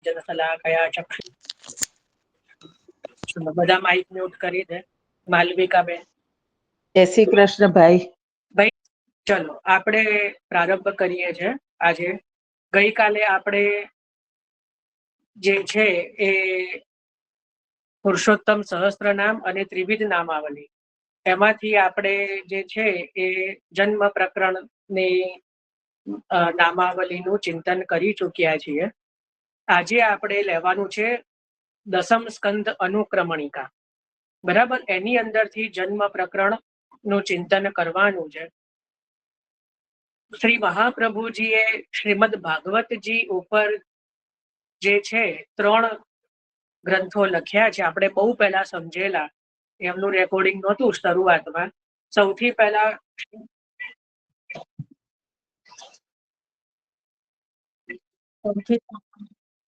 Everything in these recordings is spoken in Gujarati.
जनशलाकया चक्षु બધા માઇક મ્યુટ કરી દે. માલવિકાબેન. જય શ્રી કૃષ્ણ ભાઈ. ભાઈ ચલો આપણે પ્રારંભ કરીએ છીએ. આજે ગઈકાલે આપણે જે છે એ પુરુષોત્તમ સહસ્ત્રનામ અને ત્રિવિધ નામાવલી એમાંથી આપણે જે છે એ જન્મ પ્રકરણની નામાવલીનું ચિંતન કરી ચૂક્યા છીએ. આજે આપણે લેવાનું છે દસમ સ્કંદ અનુક્રમણિકા. બરાબર, એની અંદરથી જન્મ પ્રકરણ નું ચિંતન કરવાનું છે. શ્રી મહાપ્રભુજીએ શ્રીમદ ભાગવતજી ઉપર જે છે 3 ગ્રંથો લખ્યા છે. આપણે બહુ પહેલા સમજેલા, એમનું રેકોર્ડિંગ નહોતું શરૂઆતમાં. સૌથી પહેલા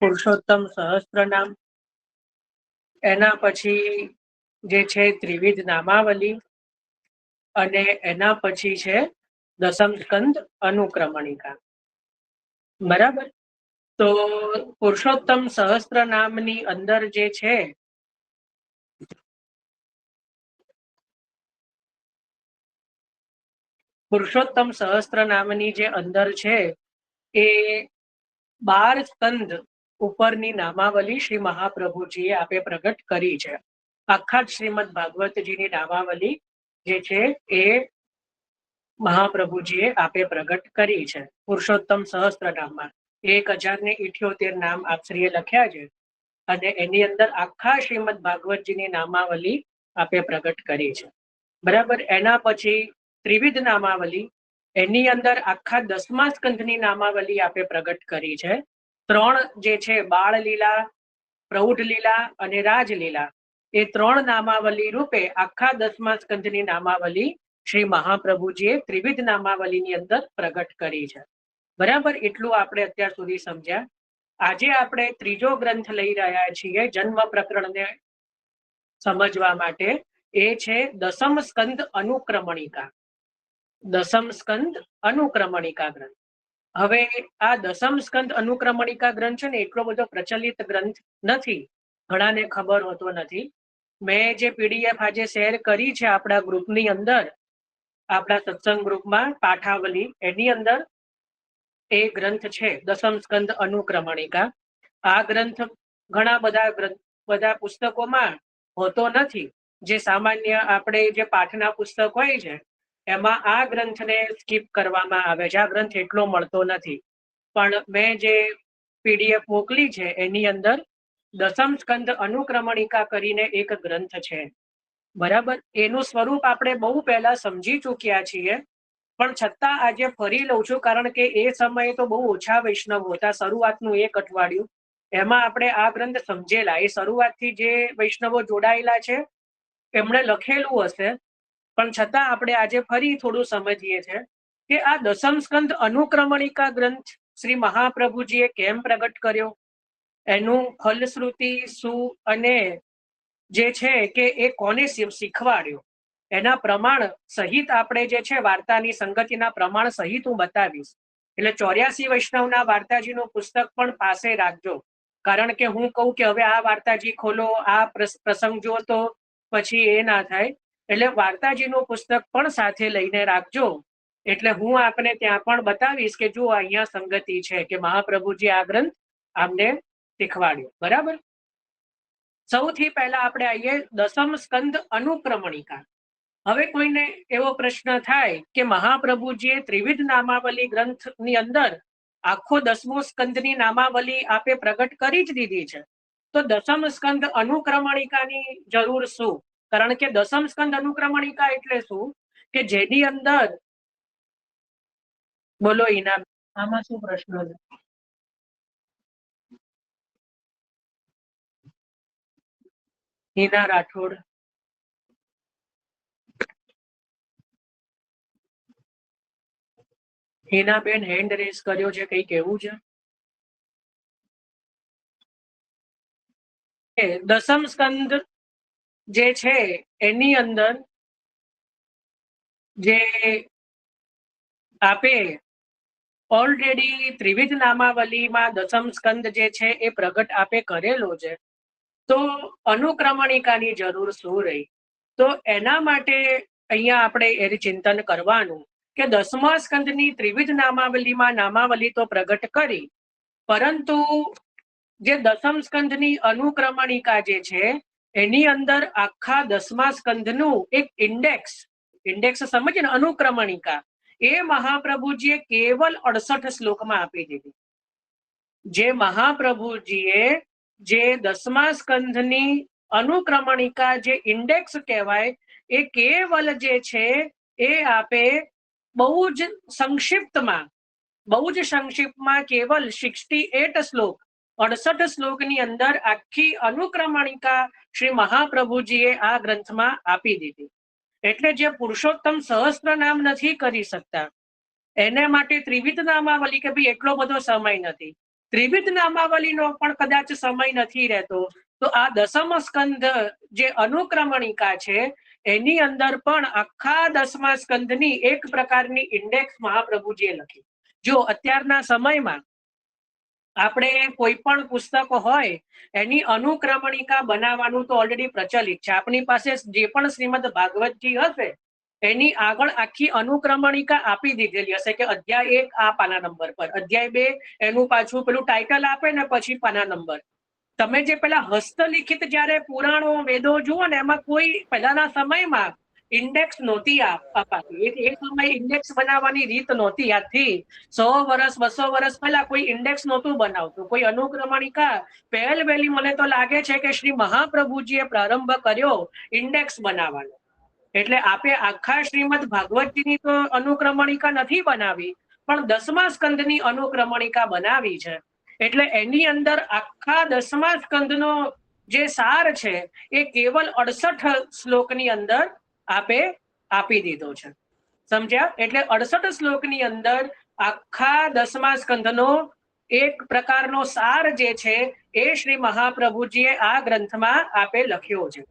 પુરુષોત્તમ સહસ્ત્રનામ, એના પછી જે છે ત્રિવિધ નામાવલી, અને એના પછી છે દસમ સ્કંદ અનુક્રમણિકા. બરાબર, તો પુરુષોત્તમ સહસ્ત્રનામની અંદર જે છે પુરુષોત્તમ સહસ્ત્રનામની જે અંદર છે એ 12 સ્કંદ ઉપરની નામાવલી શ્રી મહાપ્રભુજીએ આપે પ્રગટ કરી છે. આખા શ્રીમદ ભાગવતજીની નામાવલી જે છે એ મહાપ્રભુજીએ આપે પ્રગટ કરી છે પુરુષોત્તમ સહસ્ત્રનામમાં. 1078 નામ આપશ્રીએ લખ્યા છે અને એની અંદર આખા શ્રીમદ ભાગવતજીની નામાવલી આપે પ્રગટ કરી છે. બરાબર, એના પછી ત્રિવિધ નામાવલી, એની અંદર આખા 10મા સ્કંધની નામાવલી આપે પ્રગટ કરી છે. 3 જે છે બાળ લીલા, પ્રૌઢ લીલા અને રાજલીલા, એ 3 નામાવલી રૂપે આખા 10મા સ્કંધની નામાવલી શ્રી મહાપ્રભુજીએ ત્રિવિધ નામાવલીની અંદર પ્રગટ કરી છે. બરાબર, એટલું આપણે અત્યાર સુધી સમજ્યા. આજે આપણે ત્રીજો ગ્રંથ લઈ રહ્યા છીએ જન્મ પ્રકરણને સમજવા માટે. એ છે દસમ સ્કંદ અનુક્રમણિકા. દસમ સ્કંદ અનુક્રમણિકા ગ્રંથ. હવે આ દસમ સ્કંદ અનુક્રમણિકા ગ્રંથ છે ને એટલો બધો પ્રચલિત ગ્રંથ નથી, ઘણાને ખબર હોતો નથી. મેં જે પીડીએફ આજે શેર કરી છે આપણા ગ્રુપની અંદર, આપણા સત્સંગ ગ્રુપમાં પાઠાવલી, એની અંદર એ ગ્રંથ છે દસમ સ્કંદ અનુક્રમણિકા. આ ગ્રંથ ઘણા બધા પુસ્તકોમાં હોતો નથી. જે સામાન્ય આપણે જે પાઠના પુસ્તક હોય છે એમાં આ ગ્રંથને સ્કીપ કરવામાં આવે છે. આ ગ્રંથ એટલો મળતો નથી, પણ મેં જે પીડીએફ મોકલી છે એની અંદર દસમ સ્કંદ અનુક્રમણિકા કરીને એક ગ્રંથ છે. બરાબર, એનું સ્વરૂપ આપણે બહુ પહેલા સમજી ચૂક્યા છીએ, પણ છતાં આજે ફરી લઉં છું કારણ કે એ સમયે તો બહુ ઓછા વૈષ્ણવ હતા. શરૂઆતનું 1 અઠવાડિયું એમાં આપણે આ ગ્રંથ સમજેલા. એ શરૂઆતથી જે વૈષ્ણવો જોડાયેલા છે એમણે લખેલું હશે, પણ છતાં આપણે આજે ફરી થોડું સમજીએ છીએ કે આ દસમ સ્કંદ અનુક્રમણિકા ગ્રંથ શ્રી મહાપ્રભુજીએ કેમ પ્રગટ કર્યો, એનું ફલશ્રુતિ શું, અને જે છે કે એ કોને શીખવાડ્યો, એના પ્રમાણ સહિત આપણે જે છે વાર્તાની સંગતિના પ્રમાણ સહિત હું બતાવીશ. એટલે 84 વૈષ્ણવના વાર્તાજીનું પુસ્તક પણ પાસે રાખજો, કારણ કે હું કહું કે હવે આ વાર્તાજી ખોલો, આ પ્રસંગ જો, તો પછી એ ના થાય. એટલે વાર્તાજીનું પુસ્તક પણ સાથે લઈને રાખજો, એટલે હું આપને ત્યાં પણ બતાવીશ કે જો અહીંયા સંગતિ છે કે મહાપ્રભુજી આ ગ્રંથ આમને શીખવાડ્યો. બરાબર, સૌથી પહેલા આપણે આવીએ દસમ સ્કંદ અનુક્રમણિકા. હવે કોઈને એવો પ્રશ્ન થાય કે મહાપ્રભુજીએ ત્રિવિધ નામાવલી ગ્રંથની અંદર આખો 10મો સ્કંદની નામાવલી આપે પ્રગટ કરી જ દીધી છે, તો દસમ સ્કંદ અનુક્રમણિકાની જરૂર શું? કારણ કે દસમ સ્કંદ અનુક્રમણિકા એટલે શું કે જેની અંદર, બોલો ઈના, આમાં શું પ્રશ્ન છે? હિના રાઠોડ. હિનાબેન હેન્ડ રેઝ કર્યો છે, કઈ કહેવું છે? દસમ સ્કંદ જે છે એની અંદર જે આપે ઓલરેડી ત્રિવિધ નામાવલીમાં દસમ સ્કંદ જે છે એ પ્રગટ આપે કરેલો છે, તો અનુક્રમણિકાની જરૂર શું રહી? તો એના માટે અહીંયા આપણે એ ચિંતન કરવાનું કે દસમા સ્કંદની ત્રિવિધ નામાવલીમાં નામાવલી તો પ્રગટ કરી, પરંતુ જે દસમ સ્કંદની અનુક્રમણિકા જે છે એની અંદર આખા દસમા સ્કંદનું એક ઇન્ડેક્સ સમજીએ ને, અનુક્રમણિકા એ મહાપ્રભુજીએ કેવલ 68 શ્લોકમાં આપી દીધી. જે મહાપ્રભુજીએ જે દસમા સ્કંધની અનુક્રમણિકા જે ઇન્ડેક્સ કહેવાય એ કેવલ જે છે એ આપે બહુ જ સંક્ષિપ્તમાં કેવલ 68 શ્લોક 68 શ્લોકની અંદર આખી અનુક્રમણિકા શ્રી મહાપ્રભુજીએ આ ગ્રંથમાં આપી દીધી. એટલે જે પુરુષોત્તમ સહસ્ત્ર નામ નથી કરી શકતા એને માટે ત્રિવિધ નામાવલી કે ભાઈ એટલો બધો સમય નથી, ત્રિવિધ નામાવલીનો પણ કદાચ સમય નથી રહેતો, તો આ દસમ સ્કંદ જે અનુક્રમણિકા છે એની અંદર પણ આખા દસમા સ્કંદની એક પ્રકારની ઇન્ડેક્સ મહાપ્રભુજીએ લખી. જો અત્યારના સમયમાં આપણે કોઈ પણ પુસ્તક હોય એની અનુક્રમણિકા બનાવવાનું તો ઓલરેડી પ્રચલિત છે. આપણી પાસે જે પણ શ્રીમદ ભાગવતજી હશે એની આગળ આખી અનુક્રમણિકા આપી દીધેલી હશે કે અધ્યાય 1 આ પાના નંબર પર, અધ્યાય 2 એનું પાછું પેલું ટાઇટલ આપે ને પછી પાના નંબર. તમે જે પેલા હસ્તલિખિત જયારે પુરાણો વેદો જુઓ ને એમાં કોઈ પહેલાના સમયમાં ઇન્ડેક્સ નહોતી અપાતી. એ સમય ઇન્ડેક્સ બનાવવાની રીત નહોતી. આજથી 100 વર્ષ 200 વર્ષ પહેલા કોઈ ઇન્ડેક્સ નહોતું બનાવતું. કોઈ અનુક્રમણિકા પહેલી મને તો લાગે છે કે શ્રી મહાપ્રભુજીએ પ્રારંભ કર્યો ઇન્ડેક્સ બનાવવાનો. એટલે આપે આખા શ્રીમદ ભાગવતજીની તો અનુક્રમણિકા નથી બનાવી, પણ દસમા સ્કંદની અનુક્રમણિકા બનાવી છે. એટલે એની અંદર આખા દસમા સ્કંદનો જે સાર છે એ કેવલ 68 શ્લોકની અંદર આપે આપી દીધો છે. સમજ્યા? એટલે 68 શ્લોકની અંદર આખા દસમા સ્કંદનો એક પ્રકારનો સાર જે છે એ શ્રી મહાપ્રભુજીએ આ ગ્રંથમાં આપે લખ્યો છે.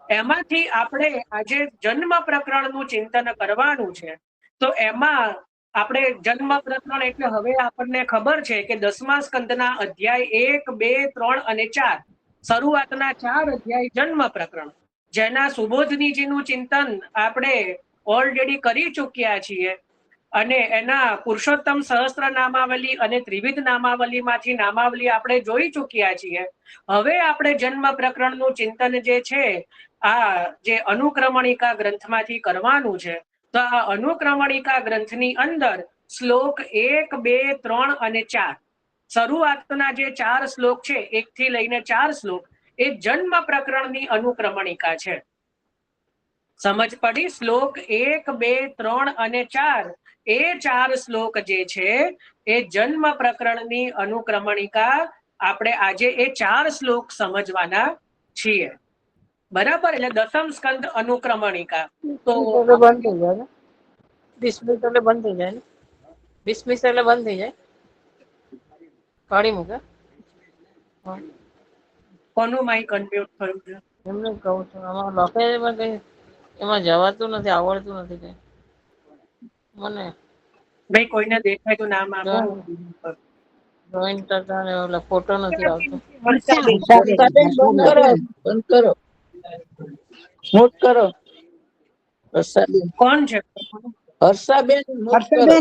એમાંથી આપણે આજે જન્મ પ્રકરણનું ચિંતન કરવાનું છે. તો એમાં આપણે જન્મ પ્રકરણ એટલે હવે આપણને ખબર છે કે દસમા સ્કંદના અધ્યાય 1, 2, 3 અને 4 શરૂઆતના 4 અધ્યાય જન્મ પ્રકરણ, જેના સુબોધનીજીનું ચિંતન આપણે ઓલરેડી કરી ચૂક્યા છીએ, અને એના પુરુષોત્તમ સહસ્ત્ર નામાવલી અને ત્રિવિધ નામાવલીમાંથી નામાવલી આપણે જોઈ ચૂક્યા છીએ. હવે આપણે જન્મ પ્રકરણનું ચિંતન જે છે આ જે અનુક્રમણિકા ગ્રંથમાંથી કરવાનું છે. તો આ અનુક્રમણિકા ગ્રંથની અંદર શ્લોક 1, 2, 3 અને 4 શરૂઆતના જે 4 શ્લોક છે, 1 થી લઈને 4 શ્લોક એ જન્મ પ્રકરણની અનુક્રમણિકા છે. સમજ પડી? શ્લોક 1, 2, 3 અને 4 એ 4 શ્લોક જે છે એ જન્મ પ્રકરણની અનુક્રમણિકા આપણે આજે એ 4 શ્લોક સમજવાના છીએ. બરાબર? એટલે દસમ સ્કંદ અનુક્રમણિકા તો બંધ થઈ જાય ને, 20 મિનિટ એટલે બંધ થઈ જાય ને, 20 મિનિટ એટલે બંધ થઈ જાય, કાઢી મૂકે. કોનું માઇક અનમ્યુટ થયું છે? એમને કહું છું, આમાં લખે એમાં કઈ એમાં જવાતું નથી, આવડતું નથી કઈ મને. ભાઈ કોઈને દેખાય તો નામ આપો. જોઈન કરતા ને ઓલા ફોટો નથી આવતો. બંધ કરો, નોટ કરો. હર્ષાબેન, કોણ છે? હર્ષાબેન નોટ કરો.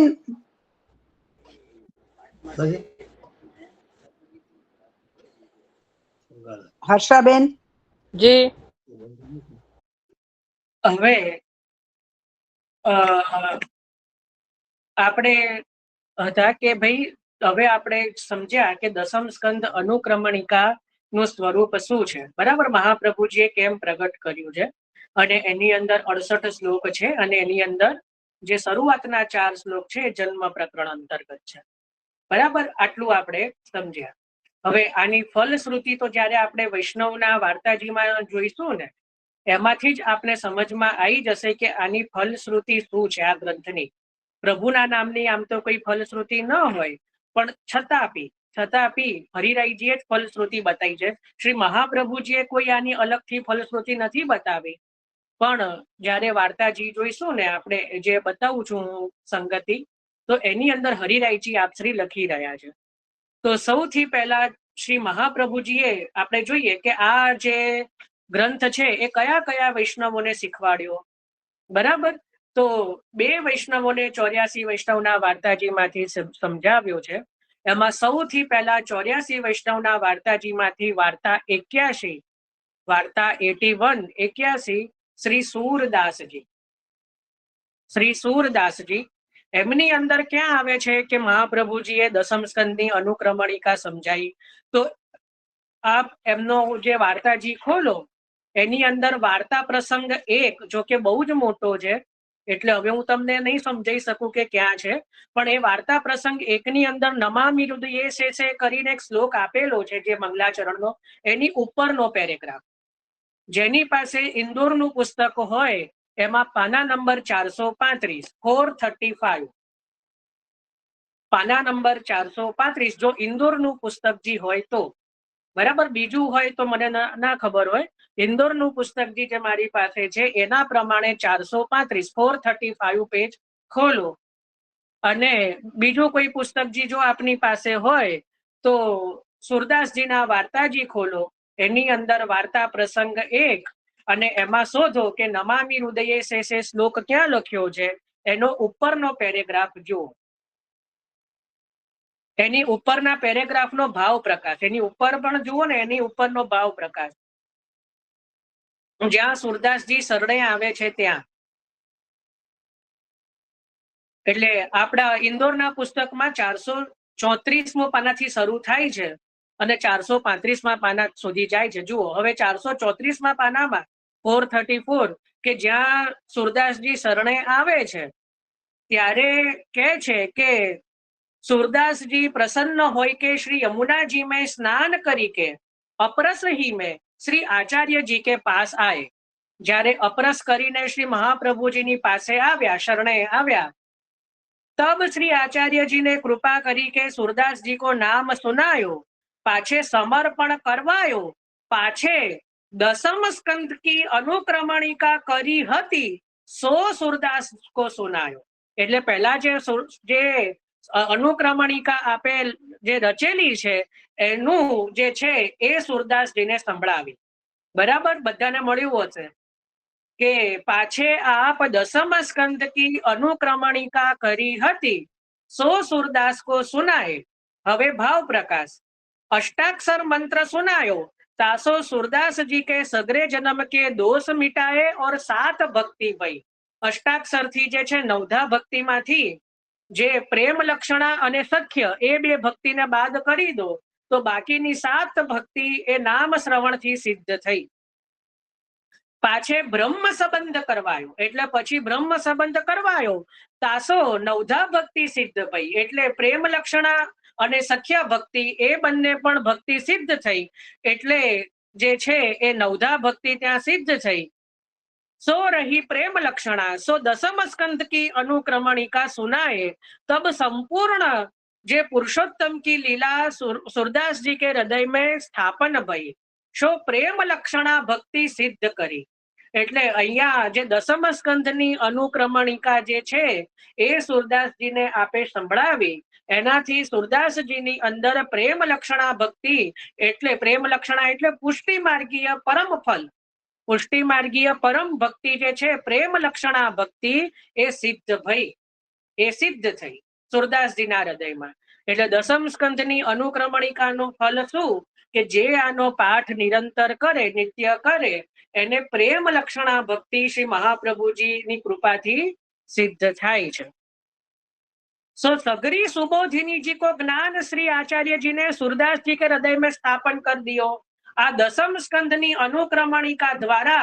હર્ષાબેન જી હવે આપણે હતા કે ભાઈ હવે આપણે સમજ્યા કે દસમ સ્કંદ અનુક્રમણિકા નું સ્વરૂપ શું છે. બરાબર? મહાપ્રભુજીએ કેમ પ્રગટ કર્યું છે, અને એની અંદર 68 શ્લોક છે, અને એની અંદર જે શરૂઆતના 4 શ્લોક છે એ જન્મ પ્રકરણ અંતર્ગત છે. બરાબર? આટલું આપણે સમજ્યા. હવે આની ફલશ્રુતિ તો જયારે આપણે વૈષ્ણવના વાર્તાજીમાં જોઈશું ને એમાંથી જ આપણે સમજમાં આવી જશે કે આની ફલશ્રુતિ શું છે આ ગ્રંથની. પ્રભુના નામની આમ તો કોઈ ફલશ્રુતિ ન હોય, પણ છતાપી હરિરાયજીએ જ ફલશ્રુતિ બતાવી છે. શ્રી મહાપ્રભુજીએ કોઈ આની અલગથી ફલશ્રુતિ નથી બતાવી. પણ જયારે વાર્તાજી જોઈશું ને આપણે, જે બતાવું છું હું સંગતિ, તો એની અંદર હરિરાયજી આપશ્રી લખી રહ્યા છે. તો સૌથી પહેલા શ્રી મહાપ્રભુજીએ આપણે જોઈએ કે આ જે ગ્રંથ છે એ કયા કયા વૈષ્ણવોને શીખવાડ્યો. બરાબર. તો 2 વૈષ્ણવોને 84 વૈષ્ણવના વાર્તાજીમાંથી સમજાવ્યો છે. એમાં સૌથી પહેલા 84 વૈષ્ણવના વાર્તાજીમાંથી વાર્તા 81, વાર્તા 81 શ્રી સૂરદાસજી. શ્રી સૂરદાસજી એમની અંદર ક્યાં આવે છે કે મહાપ્રભુજીએ દસમ સ્કંદની અનુક્રમણિકા સમજાઈ. તો આપ એમનો જે વાર્તાજી ખોલો એની અંદર વાર્તા પ્રસંગ 1 જો કે બહુ જ મોટો છે એટલે હવે હું તમને નહીં સમજાઈ શકું કે ક્યાં છે, પણ એ વાર્તા પ્રસંગ 1 ની અંદર નમામિ હૃદયે સે કરીને એક શ્લોક આપેલો છે જે મંગલાચરણનો, એની ઉપરનો પેરેગ્રાફ. જેની પાસે ઇન્દોરનું પુસ્તક હોય એમાં પાના નંબર 435, 435, પાના નંબર 435 જો ઇન્દોરનું પુસ્તક જી હોય તો. બરાબર. બીજું હોય તો મને ના ખબર હોય. ઇન્દોરનું પુસ્તકજી જે મારી પાસે છે એના પ્રમાણે 435, 435 પેજ ખોલો અને બીજું કોઈ પુસ્તકજી જો આપની પાસે હોય તો સુરદાસજીના વાર્તાજી ખોલો, એની અંદર વાર્તા પ્રસંગ 1 અને એમાં શોધો કે નમામિ હૃદયે સે શ્લોક ક્યાં લખ્યો છે, એનો ઉપરનો પેરેગ્રાફ જુઓ. એની ઉપરના પેરેગ્રાફનો ભાવ પ્રકાશ, એની ઉપર પણ જુઓ ને, એની ઉપરનો ભાવ પ્રકાશ જ્યાં સુરદાસજી શરણે આવે છે ત્યાં. એટલે આપણા ઇન્દોરના પુસ્તકમાં 434મો પાનાથી શરૂ થાય છે અને 435મા પાના સુધી જાય છે. જુઓ હવે 434મા પાનામાં 434 કે જ્યાં સુરદાસજી શરણે આવે છે ત્યારે કહે છે કે सूरदास जी प्रसन्न होय के श्री यमुना जी में स्नान करी के अपरस ही में श्री आचार्य जी के पास आए. જ્યારે અપરસ કરીને શ્રી મહાપ્રભુજીની પાસે આવ્યા, શરણે આવ્યા, तब श्री आचार्य जी ने कृपा करी के सूरदास जी को नाम सुनायो, पाछे समर्पण करवायो, पाछे दसम स्कंद की अनुक्रमणिका करी हती सो सूरदास को सुनायो. એટલે પહેલા જે અનુક્રમણિકા આપે જે રચેલી છે એનું જે છે એ સુરદાસજીને સંભળાવી. બરાબર. બધાને મળ્યું હશે કે પાછે આપ દસમ સ્કંદ की अनुक्रमणिका કરી હતી સો सूरदास को सुनाए. હવે ભાવ પ્રકાશ. अष्टाक्षर मंत्र सुनायो, तासो सूरदास जी के सगरे जन्म के दोष मिटाए और 7 भक्ति भई. अष्टाक्षर थी जे छे नवधा भक्ति मांथी જે પ્રેમ લક્ષણા અને સખ્ય એ 2 ભક્તિને બાદ કરી દો તો બાકીની 7 ભક્તિ એ નામ શ્રવણથી સિદ્ધ થઈ. પાછે બ્રહ્મ સંબંધ કરવાયો, એટલે પછી બ્રહ્મ સંબંધ કરવાયો તાસો નવધા ભક્તિ સિદ્ધ ભઈ. એટલે પ્રેમ લક્ષણા અને સખ્ય ભક્તિ એ બંને પણ ભક્તિ સિદ્ધ થઈ એટલે જે છે એ નવધા ભક્તિ ત્યાં સિદ્ધ થઈ. सो रही प्रेम लक्षणा, सो दसम स्कंद की अनुक्रमणिका सुनाए, तब संपूर्ण जे पुरुषोत्तम की लीला सूरदास जी के हृदय में स्थापन भई. सो प्रेम लक्षणा भक्ति सिद्ध करी. એટલે અહીંયા જે દસમ સ્કંદની અનુક્રમણિકા જે છે એ સુરદાસજીને આપે સંભળાવી, એનાથી સુરદાસજીની અંદર પ્રેમ લક્ષણા ભક્તિ એટલે પ્રેમ લક્ષણા એટલે પુષ્ટિ માર્ગીય પરમ ફલ, પુષ્ટિ માર્ગીય પરમ ભક્તિ જે છે પ્રેમ લક્ષણા ભક્તિ એ સિદ્ધ ભઈ, એ સિદ્ધ થઈ સુરદાસજીના હૃદયમાં. એટલે દસમ સ્કંદની અનુક્રમણિકાનું ફલ શું કે જે આનો પાઠ નિરંતર કરે, નિત્ય કરે, એને પ્રેમ લક્ષણા ભક્તિ શ્રી મહાપ્રભુજીની કૃપાથી સિદ્ધ થાય છે. सो सगरी सुबोधिनी जी को ज्ञान श्री आचार्य जी ने सूरदास जी के हृदय में स्थापन कर दियो. आ दसम स्कंदनी अनुक्रमणिका द्वारा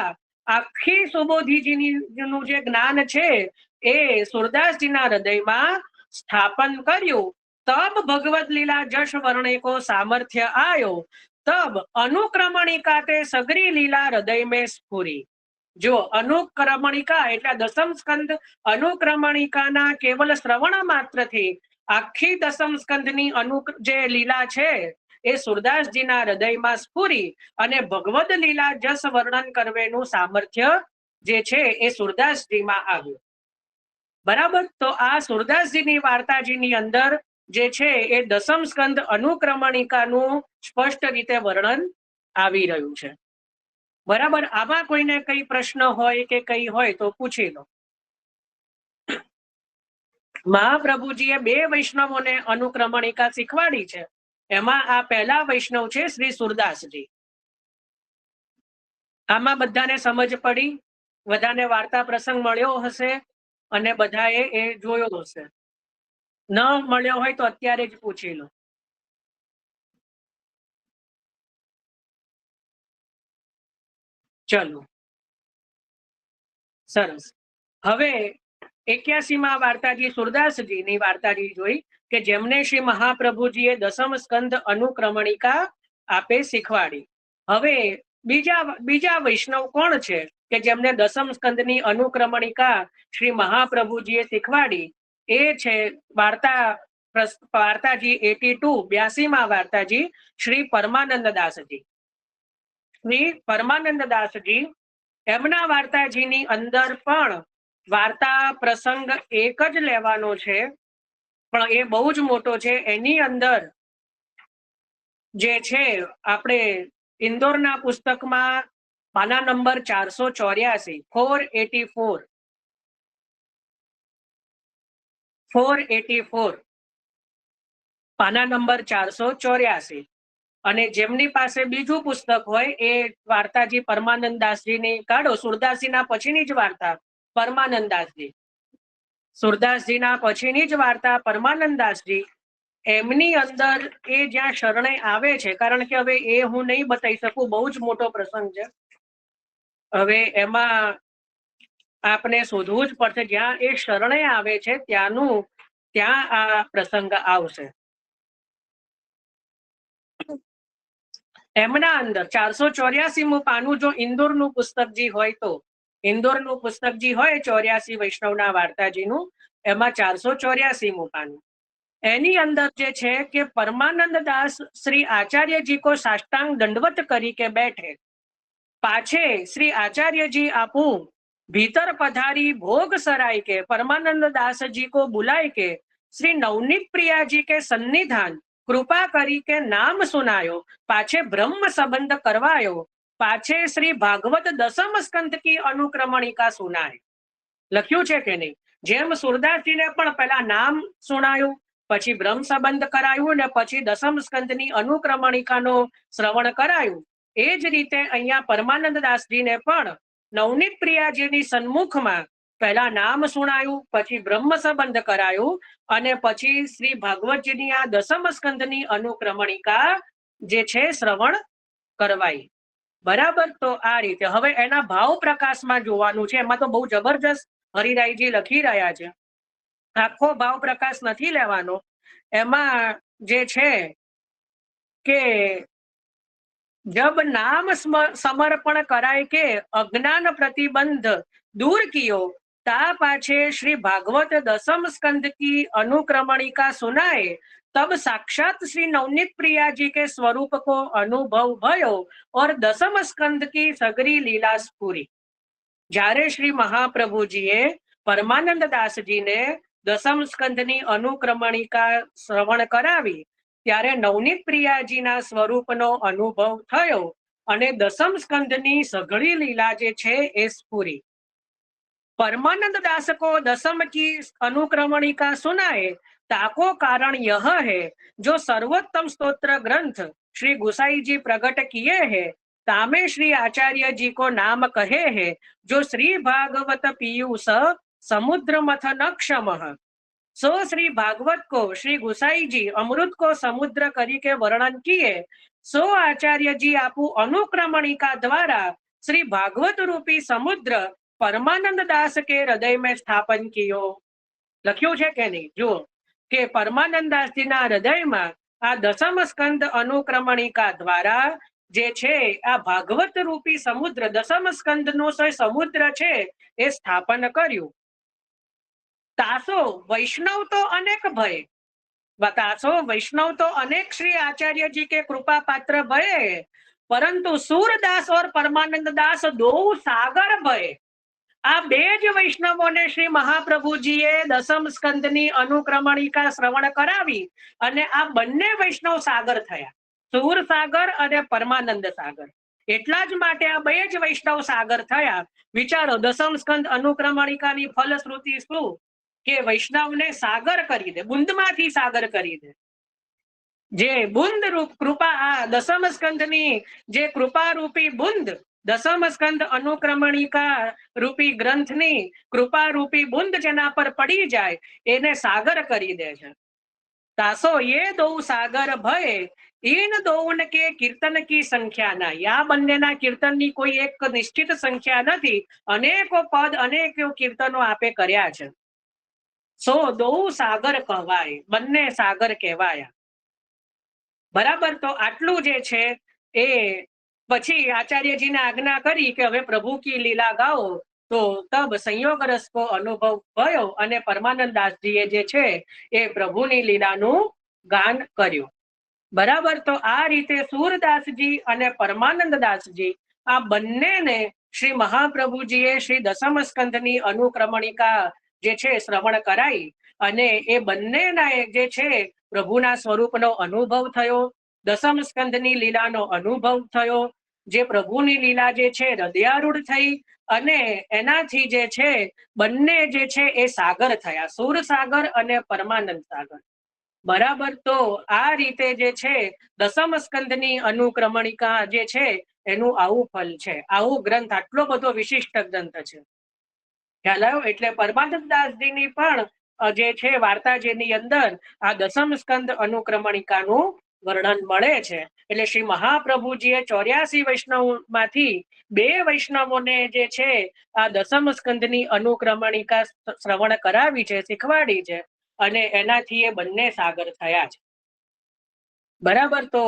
आखी सुबोधीजीનું જે જ્ઞાન છે એ સુરદાસજીના હૃદયમાં સ્થાપન કર્યું. तब भगवत लीला जश वर्णे को सामर्थ्य आयो, तब अनुक्रमणिका ते सगरी लीला हृदय में स्फुरी. जो अनुक्रमणिका એટલે દસમ સ્કંદ અનુક્રમણિકાના કેવલ શ્રવણ માત્રથી આખી દસમ સ્કંદની જે લીલા છે એ સુરદાસજીના હૃદયમાં સ્ફુરી અને ભગવદ લીલા જસ વર્ણન કરવાનું સામર્થ્ય જે છે એ સુરદાસજીમાં આવ્યું. બરાબર. તો આ સુરદાસજીની વાર્તાજીની અંદર જે છે એ દસમ સ્કંદ અનુક્રમણિકાનું સ્પષ્ટ રીતે વર્ણન આવી રહ્યું છે. બરાબર. આમાં કોઈને કઈ પ્રશ્ન હોય કે કઈ હોય તો પૂછી લો. મહાપ્રભુજીએ 2 વૈષ્ણવોને અનુક્રમણિકા શીખવાડી છે. એમાં આ પહેલા વૈષ્ણવ છે શ્રી સુરદાસજી. આમાં બધાને સમજ પડી, બધાને વાર્તા પ્રસંગ મળ્યો હશે અને બધાએ એ જોયો હશે. ન મળ્યો હોય તો અત્યારે જ પૂછી લો. ચલો, સરસ. હવે 81માં વાર્તાજી સુરદાસજીની વાર્તાજી જોઈ કે જેમને શ્રી મહાપ્રભુજીએ દસમ સ્કંદ અનુક્રમણિકા આપે શીખવાડી. હવે બીજા વૈષ્ણવ કોણ છે કે જેમને દસમ સ્કંદની અનુક્રમણિકા શ્રી મહાપ્રભુજીએ શીખવાડી? એ છે વાર્તાજી 82માં વાર્તાજી શ્રી પરમાનંદ દાસજી. શ્રી પરમાનંદ દાસજી, એમના વાર્તાજીની અંદર પણ વાર્તા પ્રસંગ એક જ લેવાનો છે, પણ એ બહુ જ મોટો છે. એની અંદર જે છે આપણે ઇન્દોરના પુસ્તકમાં પાના નંબર 484 પાના નંબર 484. અને જેમની પાસે બીજું પુસ્તક હોય એ વાર્તાજી પરમાનંદ દાસજીની કાઢો. સુરદાસજીના પછીની જ વાર્તા પરમાનંદ દાસજી, સુરદાસજીના પછીની જ વાર્તા પરમાનંદ દાસજી. એમની અંદર એ જ્યાં શરણે આવે છે, કારણ કે હવે એ હું નહીં બતાવી શકું, બહુ જ મોટો પ્રસંગ છે. હવે એમાં આપને શોધવું જ પડશે. જ્યાં એ શરણે આવે છે ત્યાં આ પ્રસંગ આવશે. એમના અંદર 484મું પાનું જો ઇન્દોરનું પુસ્તકજી હોય તો, ઇન્દોરનું પુસ્તકજી હોય 84 વૈષ્ણવના વાર્તાજીનું, એમાં 484મું પાનું. એની અંદર જે છે કે પરમાનંદ દાસ શ્રી आचार्यजी को साष्टांग दंडवत करी के बैठे, पाछे श्री आचार्यजी आपू भीतर पधारी भोग सराय के परमानंद दास जी को बुलाए के श्री नवनीत प्रिया जी के सन्निधान कृपा करी के नाम सुनायो, पाछे ब्रह्म संबंध करवायो, पाछे श्री भागवत दसम स्कंद की अनुक्रमणिका सुनाय. लख्યું છે કે નહીં? જેમ સુરદાસજીને પણ પહેલા નામ સુણાયું, પછી બ્રહ્મ સંબંધ કરાયું ને પછી દસમ સ્કંદની અનુક્રમણિકાનો શ્રવણ કરાયું, એ જ રીતે અહીંયા પરમાનંદ દાસજીને પણ નવનીત પ્રિયાજીની સન્મુખમાં પહેલા નામ સુણાયું, પછી બ્રહ્મ સંબંધ કરાયું અને પછી શ્રી ભાગવતજીની આ દસમ સ્કંદની અનુક્રમણિકા જે છે શ્રવણ કરવાઈ. બરાબર. તો આ રીતે હવે એના ભાવ પ્રકાશમાં જોવાનું છે. એમાં તો બહુ જબરજસ્ત હરિરાયજી લખી રહ્યા છે. આખો ભાવ પ્રકાશ નથી લેવાનો. એમાં જે છે કે जब नाम समर्पण कराय के अज्ञान प्रतिबंध दूर कियो, ता पाछे श्री भागवत दसम स्कंद की अनुक्रमणिका सुनाए, तब साक्षात श्री नवनीत प्रिया जी के स्वरूप को अनुभव भयो और दसम स्कंद की सगरी लीला स्फुरी. જ્યારે શ્રી મહાપ્રભુજીએ પરમાનંદ દાસજીને દસમ સ્કંદની અનુક્રમણિકા શ્રવણ કરાવી ત્યારે નવનીત પ્રિયાજીના સ્વરૂપનો અનુભવ થયો અને દસમ સ્કંદની સઘળી લીલા જે છે એ સ્ફુરી. परमानंद दास को दसम की अनुक्रमणिका सुनाए, ताको कारण यह है जो सर्वोत्तम स्तोत्र ग्रंथ श्री गुसाई जी प्रकट किए हैं, तामे श्री आचार्य जी को नाम कहे है, जो श्री भागवत पीयूष समुद्र मथन क्षमः. सो श्री भागवत को श्री गुसाई जी अमृत को समुद्र करी के वर्णन किए, सो आचार्य जी आपू अनुक्रमणिका द्वारा श्री भागवत रूपी समुद्र परमानंद दास के हृदय में स्थापन कियो. लख्યું છે કે નહીં? જુઓ કે પરમાનંદ દાસજીના હૃદયમાં આ દસમ સ્કંદ અનુક્રમણિકા દ્વારા જે છે આ ભાગવત રૂપી સમુદ્ર, દસમ સ્કંદનો સમુદ્ર છે એ સ્થાપન કર્યું. તાસો વૈષ્ણવ તો અનેક ભય, बतासो वैष्णव तो अनेक श्री आचार्य जी के कृपा पात्र भये, परंतु सूरदास और परमानंद दास दो सागर भये. આ બે જ વૈષ્ણવોને શ્રી મહાપ્રભુજીએ દસમ સ્કંદની અનુક્રમણિકા શ્રવણ કરાવી અને આ બંને વૈષ્ણવ સાગર થયા, સુર સાગર અને પરમાનંદ સાગર. એટલા જ માટે આ બે જ વૈષ્ણવ સાગર થયા. વિચારો, દસમ સ્કંદ અનુક્રમણિકાની ફલશ્રુતિ શું કે વૈષ્ણવને સાગર કરી દે, બુંદમાંથી સાગર કરી દે. જે બુંદ રૂપ કૃપા, આ દસમ સ્કંદની જે કૃપા રૂપી બુંદ, દસમ સ્કંદ અનુક્રમણિકા રૂપી ગ્રંથની કૃપા રૂપી બુંદ જેના પર પડી જાય એને સાગર કરી દે છે. તાસો ये दो सागर भय इन दोन के कीर्तन की संख्या ना. આ બંનેના કીર્તનની કોઈ એક નિશ્ચિત સંખ્યા નથી, અનેકો પદ અનેકો કીર્તનો આપે કર્યા છે. સો દો સાગર કહેવાય, બંને સાગર કહેવાયા. બરાબર. તો આટલું જે છે એ પછી આચાર્યજીને આજ્ઞા કરી કે હવે પ્રભુ કી લીલા ગાઓ. તો તબ સંયોગ રસ કો અનુભવ થયો અને પરમાનંદ દાસજીએ જે છે એ પ્રભુની લીલાનું ગાન કર્યું. બરાબર. તો આ રીતે સુરદાસજી અને પરમાનંદ દાસજી આ બંનેને શ્રી મહાપ્રભુજીએ શ્રી દસમ સ્કંદની અનુક્રમણિકા જે છે શ્રવણ કરાઈ અને એ બંનેના જે છે પ્રભુના સ્વરૂપનો અનુભવ થયો, દસમ સ્કંદની લીલાનો અનુભવ થયો. જે પ્રભુની લીલા જે છે હૃદયારૂઢ થઈ અને એનાથી જે છે બંને જે છે એ સાગર થયા, સુર સાગર અને પરમાનંદ સાગર. બરાબર. તો આ રીતે જે છે દસમ સ્કંદની અનુક્રમણિકા જે છે એનું આવું ફલ છે, આવું ગ્રંથ, આટલો બધો વિશિષ્ટ ગ્રંથ છે. ખ્યાલ આવ્યો? એટલે પરમાનંદ દાસજીની પણ જે છે વાર્તા જેની અંદર આ દસમ સ્કંદ અનુક્રમણિકાનું વર્ણન મળે છે. એટલે શ્રી મહાપ્રભુજીએ 84 વૈષ્ણવમાંથી બે વૈષ્ણવોને જે છે આ દસમ સ્કંદની અનુક્રમણિકા શ્રવણ કરાવી છે, શીખવાડી છે અને એનાથી એ બંને સાગર થયા છે. બરાબર. તો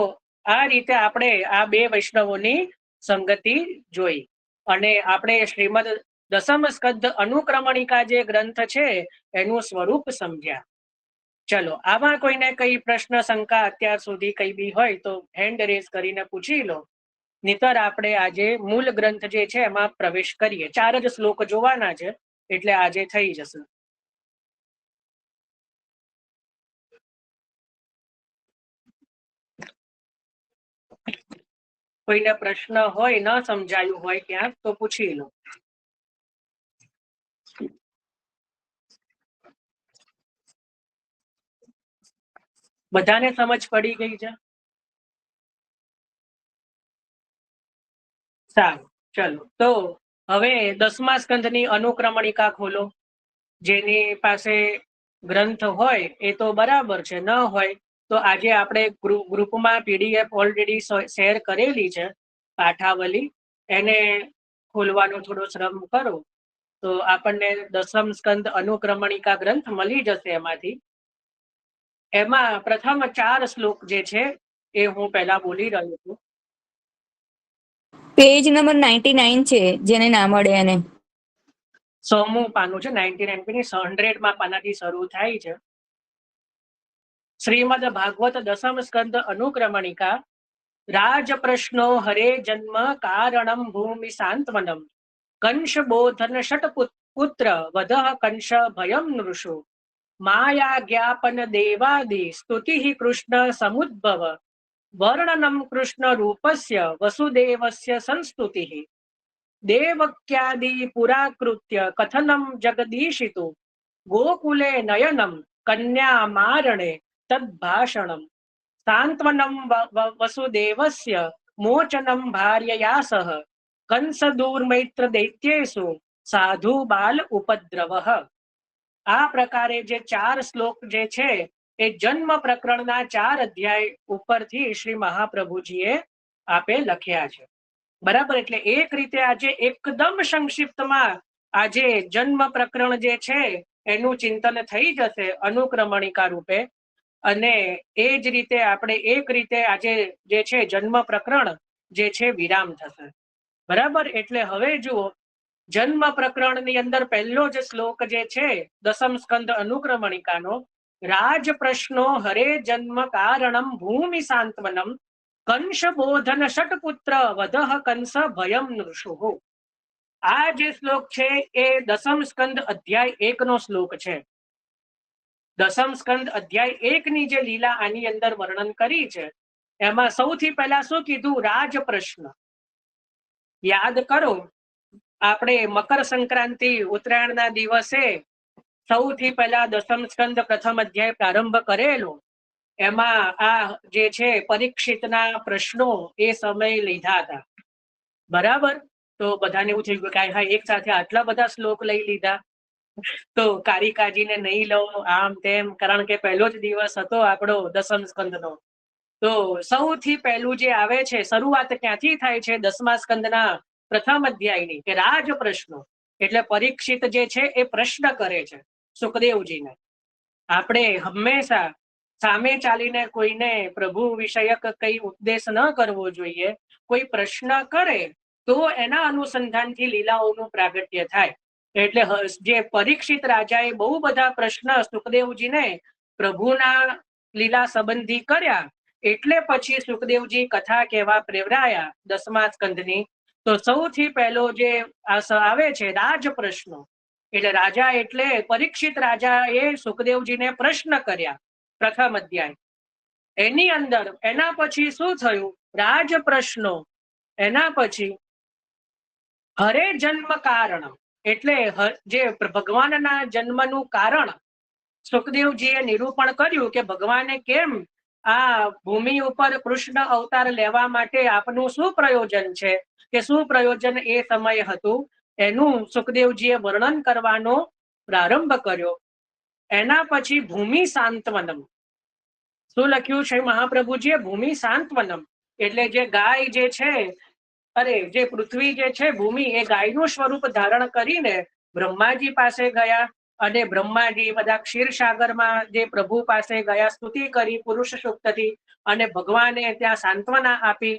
આ રીતે આપણે આ બે વૈષ્ણવોની સંગતિ જોઈ અને આપણે શ્રીમદ દસમ સ્કંદ અનુક્રમણિકા જે ગ્રંથ છે એનું સ્વરૂપ સમજ્યા. ચલો, આમાં કોઈને કઈ પ્રશ્ન શંકા અત્યાર સુધી કઈ બી હોય તો હેન્ડ રેઝ કરીને પૂછી લો. નહીતર આપણે આજે મૂળ ગ્રંથ જે છે એમાં પ્રવેશ કરીએ. 4 જ શ્લોક જોવાના છે એટલે આજે થઈ જશે. કોઈને પ્રશ્ન હોય, ન સમજાયું હોય ક્યાંક તો પૂછી લો. બધાને સમજ પડી ગઈ છે? સારું. ચલો, તો હવે દસમા સ્કંદની અનુક્રમણિકા ખોલો. જેની પાસે ગ્રંથ હોય એ તો બરાબર છે, ન હોય તો આજે આપણે ગ્રુપમાં પીડીએફ ઓલરેડી શેર કરેલી છે પાઠાવલી, એને ખોલવાનો થોડો શ્રમ કરો તો આપણને દસમ સ્કંદ અનુક્રમણિકા ગ્રંથ મળી જશે. એમાં પ્રથમ 4 શ્લોક જે છે એ હું પહેલા બોલી રહ્યો છું. પેજ નંબર 99 છે, જેને ના મળે એને. 100મું પાનું છે, 99 100માં પાનાથી શરૂ થાય છે. શ્રીમદ ભાગવત દસમ સ્કંદ અનુક્રમણિકા. રાજ પ્રશ્નો હરે જન્મ કારણમ ભૂમિ સાંત્વનમ કંશ બોધન ષટ પુત્ર વધ કંશ ભયમ નૃષુ માયા જ્ઞાપન દેવાદિ સ્તુતિ કૃષ્ણ સમુદ્ભવ વર્ણનમ કૃષ્ણ રૂપસ્ય વસુદેવસ્ય સંસ્તુતિ દેવક્યાદિ પુરાકૃત્ય કથનમ જગદીશિતુ ગોકુલે નયનમ કન્યા મારણે તદ્ભાષણમ સાંત્વનમ વસુદેવસ્ય મોચનમ ભાર્યયા સહ કંસ દૂર્મૈત્ર દૈત્યેષુ સાધુ બાલ ઉપદ્રવઃ. આ પ્રકારે જે 4 શ્લોક જે છે એ જન્મ પ્રકરણના 4 અધ્યાય ઉપરથી શ્રી મહાપ્રભુજીએ આપે લખ્યા છે. બરાબર. એટલે એક રીતે આજે એકદમ સંક્ષિપ્તમાં આજે જન્મ પ્રકરણ જે છે એનું ચિંતન થઈ જશે અનુક્રમણિકા રૂપે અને એ જ રીતે આપણે એક રીતે આજે જે છે જન્મ પ્રકરણ જે છે વિરામ થશે. બરાબર. એટલે હવે જુઓ, જન્મ પ્રકરણની અંદર પહેલો જ શ્લોક જે છે દસમ સ્કંદ અનુક્રમણિકાનો, રાજ પ્રશ્નો હરે જન્મ કારણમ ભૂમિ સાંત્વનમ કંશ બોધન ષટપુત્ર વધ કંસ ભયમ નૃષુ. આ જે શ્લોક છે એ દસમ સ્કંદ અધ્યાય 1 નો શ્લોક છે. દસમ સ્કંદ અધ્યાય 1 ની જે લીલા આની અંદર વર્ણન કરી છે એમાં સૌથી પહેલા શું કીધું? રાજ પ્રશ્ન. યાદ કરો, આપણે મકર સંક્રાંતિ ઉત્તરાયણના દિવસે સૌથી પહેલા દસમ સ્કંદ પ્રથમ અધ્યાય પ્રારંભ કરેલો. એમાં આ જે છે પરીક્ષિતના પ્રશ્નો એ સમય લીધા હતા. બરાબર? તો બધાને એવું થયું કે હા, એક સાથે આટલા બધા શ્લોક લઈ લીધા, તો કારીકાજીને નહીં લઉં આમ તેમ, કારણ કે પહેલો જ દિવસ હતો આપણો દસમ સ્કંદનો. તો સૌથી પહેલું જે આવે છે, શરૂઆત ક્યાંથી થાય છે? દસમા સ્કંદના પ્રથમ અધ્યાયની, કે રાજ પ્રશ્નો. એટલે પરીક્ષિત જે છે એ પ્રશ્ન કરે છે સુખદેવજીને. આપણે હંમેશા સામે ચાલીને કોઈને પ્રભુ વિષયક કઈ ઉપદેશ ન કરવો જોઈએ. કોઈ પ્રશ્ન કરે તો એના અનુસંધાનથી લીલાઓનું પ્રાગટ્ય થાય. એટલે જે પરીક્ષિત રાજાએ બહુ બધા પ્રશ્ન સુખદેવજીને પ્રભુના લીલા સંબંધી કર્યા, એટલે પછી સુખદેવજી કથા કહેવા પ્રેરાયા દસમા સ્કંદની. તો સૌથી પહેલો જે આવે છે રાજ પ્રશ્નો. એટલે રાજા એટલે પરીક્ષિત રાજા એ સુખદેવજીને પ્રશ્ન કર્યા પ્રથમ અધ્યાય. એની અંદર એના પછી શું થયું? રાજ પ્રશ્નો. એના પછી હરે જન્મ કારણ, એટલે જે ભગવાનના જન્મનું કારણ સુખદેવજીએ નિરૂપણ કર્યું કે ભગવાને કેમ આ ભૂમિ ઉપર કૃષ્ણ અવતાર લેવા માટે આપનું શું પ્રયોજન છે, કે શું પ્રયોજન એ સમય હતું, એનું સુખદેવજીએ વર્ણન કરવાનો પ્રારંભ કર્યો. એના પછી ભૂમિ સાંત્વનમ. શું લખ્યું છે મહાપ્રભુજીએ? ભૂમિ સાંત્વનમ. એટલે જે ગાય જે છે, જે પૃથ્વી જે છે, ભૂમિ, એ ગાયનું સ્વરૂપ ધારણ કરીને બ્રહ્માજી પાસે ગયા. અને બ્રહ્માજી બધા ક્ષીરસાગરમાં જે પ્રભુ પાસે ગયા, સ્તુતિ કરી પુરુષ સૂક્તથી, અને ભગવાને ત્યાં સાંત્વના આપી.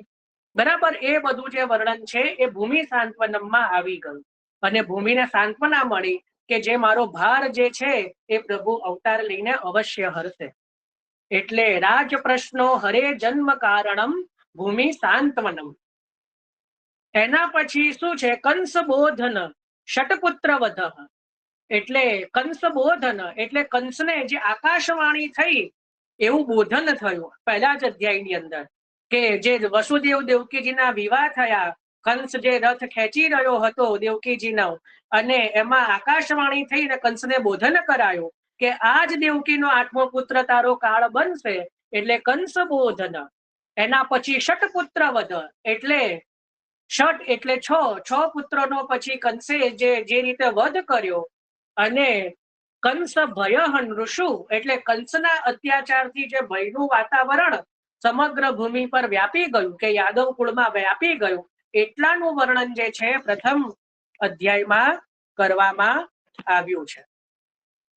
બરાબર? એ બધું જે વર્ણન છે એ ભૂમિ સાંત્વનમમાં આવી ગયું. અને ભૂમિને સાંત્વના મળી કે જે મારો ભાર જે છે એ પ્રભુ અવતાર લઈને અવશ્ય હરશે. એટલે રાજ પ્રશ્નો હરે જન્મ કારણમ ભૂમિ સાંત્વનમ. એના પછી શું છે? કંસ બોધન ષટપુત્ર વધ. એટલે કંસ બોધન એટલે કંસને જે આકાશવાણી થઈ એવું બોધન થયું પહેલા જ અધ્યાયની અંદર, કે જે વસુદેવ દેવકીજીના વિવાહ થયા, કંસ જે રથ ખેંચી રહ્યો હતો દેવકીજીનો, અને એમાં આકાશવાણી થઈને કંસને બોધન કરાયું કે આ જ દેવકીનો 8મો પુત્ર તારો કાળ બનશે, એટલે કંસ બોધન. એના પછી ષટપુત્ર વધ, એટલે ષટ એટલે છ પુત્રોનો પછી કંસે જે રીતે વધ કર્યો. અને કંસ ભયહન ઋષુ, એટલે કંસના અત્યાચારથી જે ભયનું વાતાવરણ સમગ્ર ભૂમિ પર વ્યાપી ગયું, કે યાદવ કુળમાં વ્યાપી ગયું, એટલાનું વર્ણન જે છે પ્રથમ અધ્યાયમાં કરવામાં આવ્યું છે.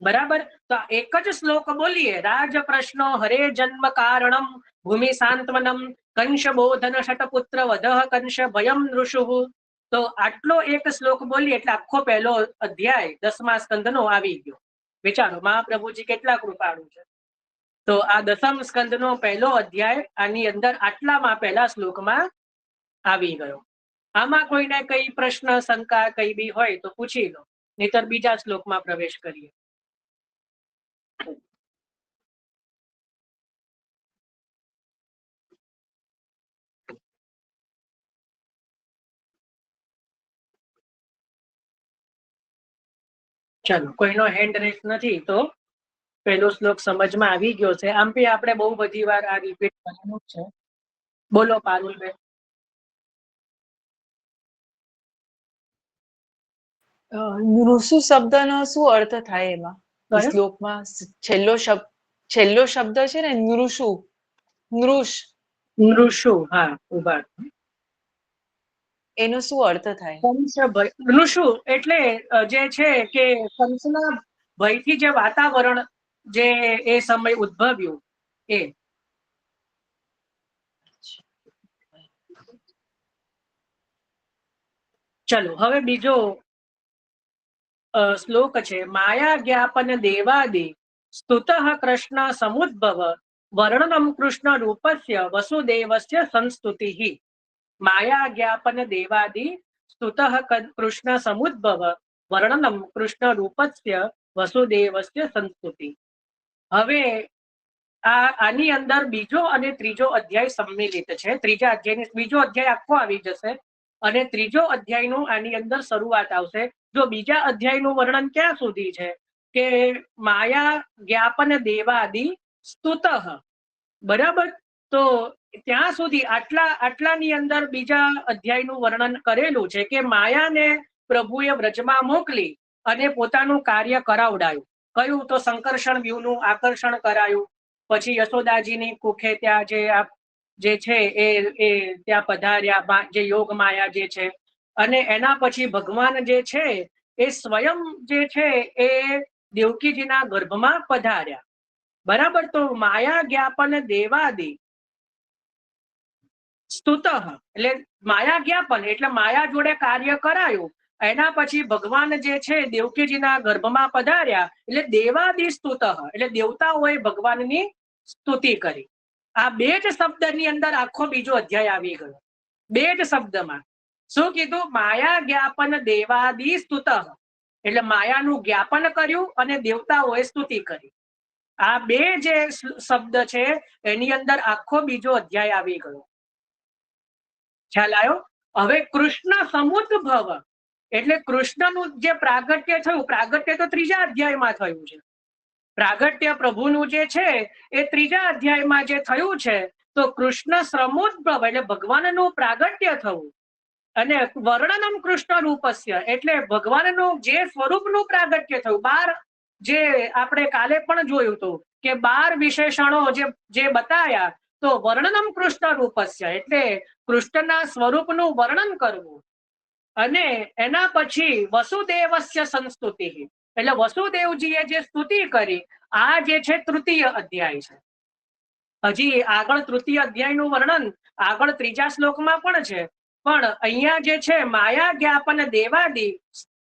બરાબર? તો એક જ શ્લોક બોલીએ, રાજ પ્રશ્નો હરે જન્મ કારણમ ભૂમિ સાંત્વનમ કંશ બોધન ષટપુત્ર વધ કંશ ભયમ નૃષુ. તો આટલો એક શ્લોક બોલીએ એટલે આખો પહેલો અધ્યાય દસમા સ્કંદનો આવી ગયો. વિચારો મહાપ્રભુજી કેટલા કૃપાળુ છે. તો આ દસમ સ્કંદનો પહેલો અધ્યાય આની અંદર આટલામાં પહેલા શ્લોકમાં આવી ગયો. આમાં કોઈને કઈ પ્રશ્ન શંકા કઈ બી હોય તો પૂછી લો, નહીતર બીજા શ્લોકમાં પ્રવેશ કરીએ. ચલો, કોઈનો હેન્ડ રેસ નથી તો પહેલો શ્લોક સમજમાં આવી ગયો છે. આમ બી આપણે બહુ બધી વાર આ રિપીટ કરવાનું છે. બોલો પારુલબેન. નૃષુ શબ્દનો શું અર્થ થાય એમાં? શ્લોકમાં છેલ્લો શબ્દ છે ને, નૃષુ, નૃષુ. હા, ઉભા. એનો શું અર્થ થાય? નૃષુ એટલે જે છે કે કંસના ભયથી જે વાતાવરણ જે એ સમય ઉદ્ભવ્યું એ. ચલો, હવે બીજો શ્લોક છે. માયા જ્ઞાપન દેવાદિ સ્તુત કૃષ્ણ સમુદ્ભવ વર્ણનમ કૃષ્ણ રૂપસ્ય વસુદેવસ્ય સંસ્તુતિ. માયા જ્ઞાપન દેવાદિ સ્તુતઃ કૃષ્ણ સમુદ્ભવ વર્ણનમ કૃષ્ણ રૂપસ્ય વસુદેવસ્ય સંસ્તુતિ. હવે આની અંદર બીજો અને ત્રીજો અધ્યાય સંમિલિત છે. ત્રીજા અધ્યાયની બીજો અધ્યાય આખો આવી જશે અને ત્રીજો અધ્યાયનું આની અંદર શરૂઆત આવશે. જો બીજા અધ્યાયનું વર્ણન ક્યાં સુધી છે કે માયા જ્ઞાપન દેવાદિ સ્તુતઃ, બરાબર. તો ત્યાં સુધી આટલાની અંદર બીજા અધ્યાયનું વર્ણન કરેલું છે કે માયાને પ્રભુએ વ્રજમાં મોકલી અને પોતાનું કાર્ય કરાવડાયું. કયું? તો સંકર્ષણ વ્યૂહનું આકર્ષણ કરાયું. પછી યશોદાજીની કુખે ત્યાં જે છે એ ત્યાં પધાર્યા, જે યોગ માયા જે છે. અને એના પછી ભગવાન જે છે એ સ્વયં જે છે એ દેવકીજીના ગર્ભમાં પધાર્યા, બરાબર. તો માયા જ્ઞાપન દેવાદિ સ્તુતઃ એટલે માયા જ્ઞાપન એટલે માયા જોડે કાર્ય કરાયું. એના પછી ભગવાન જે છે દેવકીજીના ગર્ભમાં પધાર્યા એટલે દેવાદિ સ્તુતઃ એટલે દેવતાઓએ ભગવાનની સ્તુતિ કરી. આ બે જ શબ્દની અંદર આખો બીજો અધ્યાય આવી ગયો. બે જ શબ્દમાં શું કીધું? માયા જ્ઞાપન દેવાદિ સ્તુતઃ એટલે માયાનું જ્ઞાપન કર્યું અને દેવતાઓએ સ્તુતિ કરી. આ બે જે શબ્દ છે એની અંદર આખો બીજો અધ્યાય આવી ગયો. ખ્યાલ આવ્યો? હવે કૃષ્ણ સમુદ્ભવ એટલે કૃષ્ણનું જે પ્રાગટ્ય થયું, પ્રાગટ્ય તો ત્રીજા અધ્યાયમાં થયું છે. પ્રાગટ્ય પ્રભુનું જે છે એ ત્રીજા અધ્યાયમાં જે થયું છે. તો કૃષ્ણ સમુદ્ભવ એટલે ભગવાનનું પ્રાગટ્ય થવું અને વર્ણનમ કૃષ્ણ રૂપસ્ય એટલે ભગવાનનું જે સ્વરૂપનું પ્રાગટ્ય થયું. 12 જે આપણે કાલે પણ જોયું હતું કે 12 વિશેષણો જે બતાયા. તો વર્ણનમ કૃષ્ણ રૂપસ્ય એટલે કૃષ્ણના સ્વરૂપનું વર્ણન કરવું અને એના પછી વસુદેવસ્ય સંસ્તુતિ એટલે વસુદેવજીએ જે સ્તુતિ કરી. આ જે છે તૃતીય અધ્યાય છે. હજી આગળ તૃતીય અધ્યાયનું વર્ણન આગળ ત્રીજા શ્લોકમાં પણ છે. પણ અહીંયા જે છે માયા જ્ઞાપન દેવાદિ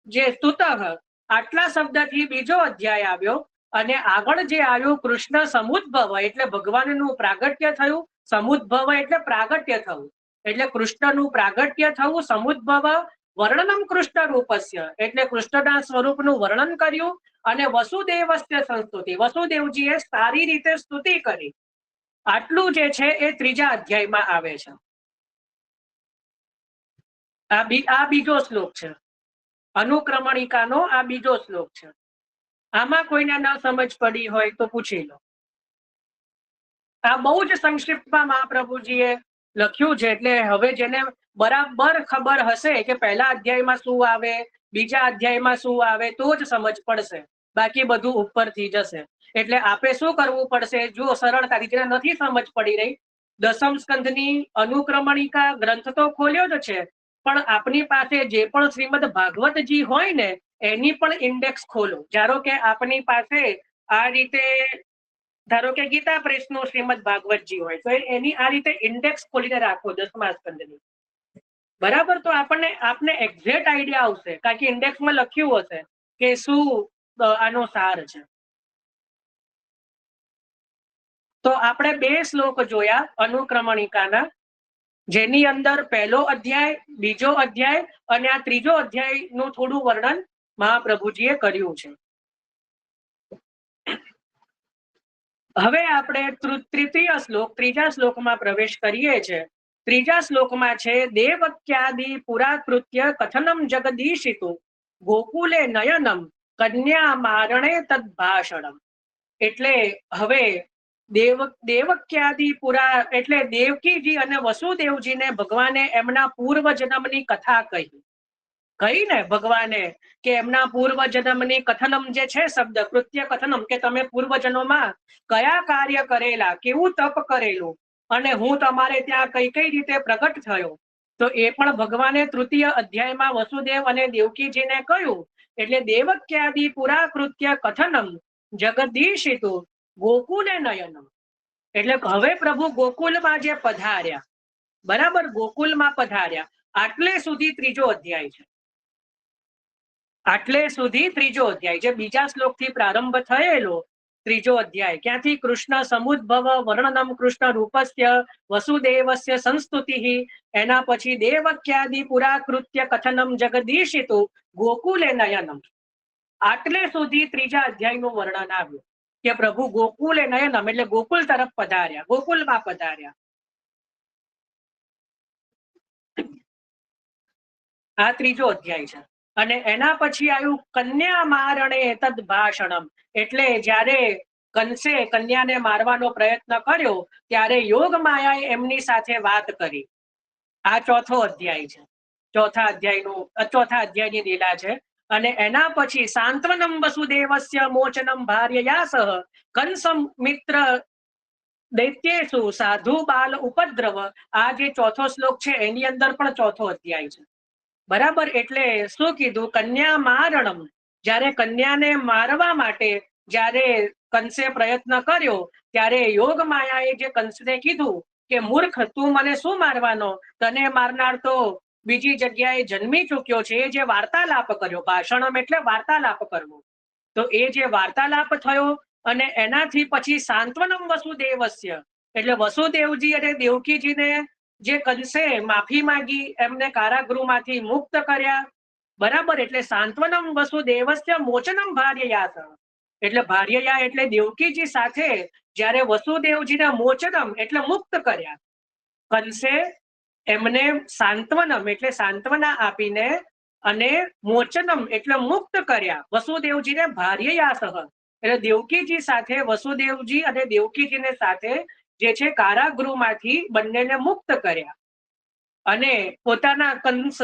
જે સ્તુતઃ આટલા શબ્દથી બીજો અધ્યાય આવ્યો અને આગળ જે આવ્યું કૃષ્ણ સમુદ્ભવ એટલે ભગવાનનું પ્રાગટ્ય થયું. સમુદ્ભવ એટલે પ્રાગટ્ય થવું એટલે કૃષ્ણનું પ્રાગટ્ય થવું. સમુદ્ભવ વર્ણનમ કૃષ્ણ રૂપસ્ય એટલે કૃષ્ણના સ્વરૂપનું વર્ણન કર્યું અને વસુદેવસ્ય સંસ્તુતિ વસુદેવજીએ સારી રીતે સ્તુતિ કરી. આટલું જે છે એ ત્રીજા અધ્યાયમાં આવે છે. આ બીજો શ્લોક છે. અનુક્રમણિકાનો આ બીજો શ્લોક છે. આમાં કોઈને ન સમજ પડી હોય તો પૂછી લો. આ બહુ જ સંક્ષિપ્તમાં મહાપ્રભુજીએ લખ્યું છે. એટલે હવે જેને બરાબર ખબર હશે કે પહેલા અધ્યાયમાં શું આવે, બીજા અધ્યાયમાં શું આવે તો જ સમજ પડશે. બાકી બધું ઉપરથી જશે. એટલે આપે શું કરવું પડશે? જો સરળતાથી જેને નથી સમજ પડી રહી, દસમ સ્કંધની અનુક્રમણિકા ગ્રંથ તો ખોલ્યો જ છે, પણ આપની પાસે જે પણ શ્રીમદ ભાગવતજી હોય ને એની પણ ઇન્ડેક્સ ખોલો. ધારો કે આપની પાસે આ રીતે ધારો કે ગીતા પ્રેસનું શ્રીમદ ભાગવતજી હોય તો એની આ રીતે ઇન્ડેક્સ ખોલીને રાખો 10મા સ્કંદની, બરાબર. તો આપને એક્ઝેક્ટ આઈડિયા આવશે કારણ કે ઇન્ડેક્સમાં લખ્યું હશે કે શું આનો સાર છે. તો આપણે 2 શ્લોક જોયા અનુક્રમણિકાના, જેની અંદર પહેલો અધ્યાય, બીજો અધ્યાય અને આ ત્રીજો અધ્યાયનું થોડું વર્ણન મહાપ્રભુજીએ કર્યું છે. હવે આપણે તૃતીય શ્લોક ત્રીજા શ્લોકમાં પ્રવેશ કરીએ છીએ. ત્રીજા શ્લોકમાં છે દેવક્યાદિ પુરાકૃત્ય કથનમ જગદીશિતુ ગોકુલે નયનમ કન્યા મારણે તદ્ભાષણમ. એટલે હવે દેવક્યાદિ પુરા એટલે દેવકીજી અને વસુદેવજીને ભગવાને એમના પૂર્વ જન્મની કથા કહી ને ભગવાને કે એમના પૂર્વ જન્મની કથનમ જે છે શબ્દ કૃત્ય કથનમ કે તમે પૂર્વજન્મમાં કયા કાર્ય કરેલા, કેવું તપ કરેલું અને હું તમારે ત્યાં કઈ કઈ રીતે પ્રગટ થયો. તો એ પણ ભગવાને તૃતીય અધ્યાયમાં વસુદેવ અને દેવકીજીને કહ્યું. એટલે દેવક્યાદિ પુરાકૃત્ય કથનમ જગદીશિતુ ગોકુલે નયનમ એટલે હવે પ્રભુ ગોકુલમાં જે પધાર્યા, બરાબર, ગોકુલમાં પધાર્યા. આટલે સુધી ત્રીજો અધ્યાય છે. આટલે સુધી ત્રીજો અધ્યાય જે બીજા શ્લોકથી પ્રારંભ થયેલો ત્રીજો અધ્યાય. ક્યાંથી? કૃષ્ણ સમુદ્ભવ વર્ણનમ કૃષ્ણ રૂપસ્ય વસુદેવસ્ય સંસ્તુતિ. એના પછી દેવક્યાદિ પુરાકૃત્ય કથનમ જગદીશિતુ ગોકુલે નયનમ. આટલે સુધી ત્રીજા અધ્યાયનું વર્ણન આવ્યું કે પ્રભુ ગોકુલે નયનમ એટલે ગોકુલ તરફ પધાર્યા, ગોકુલમાં પધાર્યા. આ ત્રીજો અધ્યાય છે. અને એના પછી આવ્યું કન્યા મારણે તદ ભાષણમ, એટલે જ્યારે કંસે કન્યાને મારવાનો પ્રયત્ન કર્યો ત્યારે યોગ માયાએ એમની સાથે વાત કરી. આ ચોથો અધ્યાય છે. ચોથા અધ્યાયની લીલા છે. અને એના પછી સાંત્વનમ વસુદેવસ્ય મોચનમ ભાર્યયા સહ કંસમ મિત્ર દૈત્યેષુ સાધુ બાલ ઉપદ્રવ. આ જે ચોથો શ્લોક છે એની અંદર પણ ચોથો અધ્યાય છે. બરાબર. એટલે શું કીધું? કન્યા મારણમ, જ્યારે કન્યાને મારવા માટે જ્યારે કંસે પ્રયત્ન કર્યો ત્યારે યોગ માયાએ જે કંસને કીધું કે મૂર્ખ, તું મને શું મારવાનો? તને મારનાર તો બીજી જગ્યાએ જન્મી ચૂક્યો છે. એ જે વાર્તાલાપ કર્યો, ભાષણમ એટલે વાર્તાલાપ કરવો, તો એ જે વાર્તાલાપ થયો અને એનાથી પછી સાંત્વનમ વસુદેવસ્ય એટલે વસુદેવજી અને દેવકીજીને જે કંસે માફી માંગી, એમને કારાગૃહમાંથી મુક્ત કર્યા. બરાબર. એટલે સાંત્વનમ વસુદેવસ્ય મોચનમ ભાર્યયા, એટલે ભાર્યયા એટલે દેવકીજી સાથે જ્યારે વસુદેવજીને મોચનમ એટલે મુક્ત કર્યા, કંસે એમને સાંત્વનમ એટલે સાંત્વના આપીને અને મોચનમ એટલે મુક્ત કર્યા વસુદેવજીને ભાર્યયા સહ, એટલે દેવકીજી સાથે વસુદેવજી અને દેવકીજીને સાથે જે છે કારાગૃહમાંથી બંનેને મુક્ત કર્યા. અને પોતાના કંસ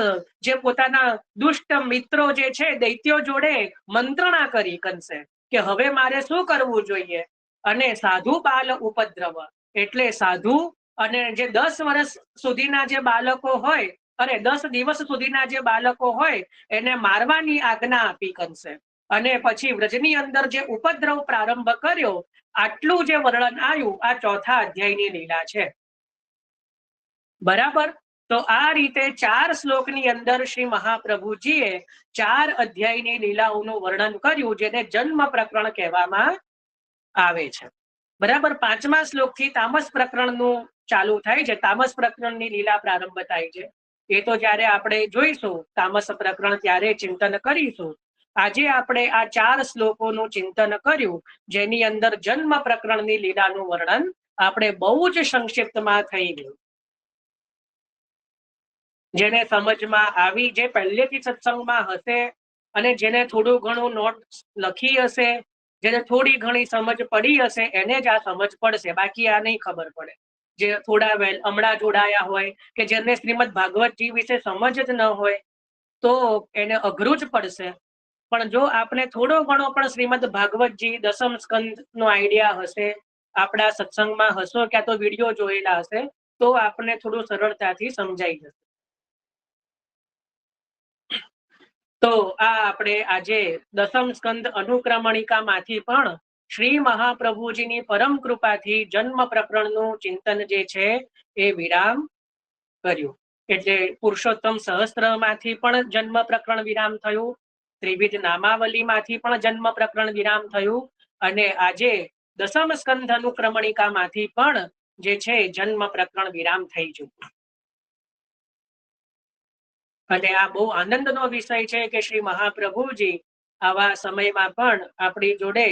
જે પોતાના દુષ્ટ મિત્રો જે છે દૈત્યો જોડે મંત્રણા કરી કંસે કે હવે મારે શું કરવું જોઈએ. અને સાધુ બાલ ઉપદ્રવ એટલે સાધુ અને જે 10 વર્ષ સુધીના જે બાળકો હોય અને 10 દિવસ સુધીના જે બાળકો હોય એને મારવાની આજ્ઞા આપી કંસે. અને પછી વ્રજની અંદર જે ઉપદ્રવ પ્રારંભ કર્યો. આટલું જે વર્ણન આવ્યું આ ચોથા અધ્યાયની લીલા છે. બરાબર. તો આ રીતે 4 શ્લોકની અંદર શ્રી મહાપ્રભુજીએ 4 અધ્યાયની લીલાઓનું વર્ણન કર્યું, જેને જન્મ પ્રકરણ કહેવામાં આવે છે. બરાબર. 5મા શ્લોકથી તામસ પ્રકરણનું ચાલુ થાય છે. તામસ પ્રકરણની લીલા પ્રારંભ થાય છે. એ તો જ્યારે આપણે જોઈશું તામસ પ્રકરણ ત્યારે ચિંતન કરીશું. આજે આપણે આ 4 શ્લોકોનું ચિંતન કર્યું, જેની અંદર જન્મ પ્રકરણની લીલાનું વર્ણન આપણે બહુ જ સંક્ષિપ્તમાં થઈ ગયું. જેને સમજમાં આવી, જે પહેલેથી સત્સંગમાં હશે અને જેને થોડું ઘણું નોટ લખી હશે, જેને થોડી ઘણી સમજ પડી હશે એને જ આ સમજ પડશે, બાકી આ નહીં ખબર પડે. જે થોડા હમણાં જોડાયા હોય કે જેને શ્રીમદ ભાગવતજી વિશે સમજ જ ન હોય તો એને અઘરું જ પડશે. પણ જો આપણે થોડો ઘણો પણ શ્રીમદ ભાગવતજી દસમ સ્કંદનો આઈડિયા હશે, આપણા સત્સંગમાં હશો ક્યાં તો વિડીયો જોયેલા હશે, તો આપણે થોડું સરળતાથી સમજાઈ જશે. તો આ આપણે આજે દસમ સ્કંદ અનુક્રમણિકામાંથી પણ શ્રી મહાપ્રભુજીની પરમ કૃપાથી જન્મ પ્રકરણનું ચિંતન જે છે એ વિરામ કર્યું. એટલે પુરુષોત્તમ સહસ્ત્રમાંથી પણ જન્મ પ્રકરણ વિરામ થયું, ત્રિવિધ નામાવલીમાંથી પણ જન્મ પ્રકરણ વિરામ થયું, અને આજે દસમ સ્કંદ અનુક્રમણિકામાંથી પણ જે છે જન્મ પ્રકરણ વિરામ થઈ ચૂક્યું. અને આ બહુ આનંદનો વિષય છે કે શ્રી મહાપ્રભુજી આવા સમયમાં પણ આપણી જોડે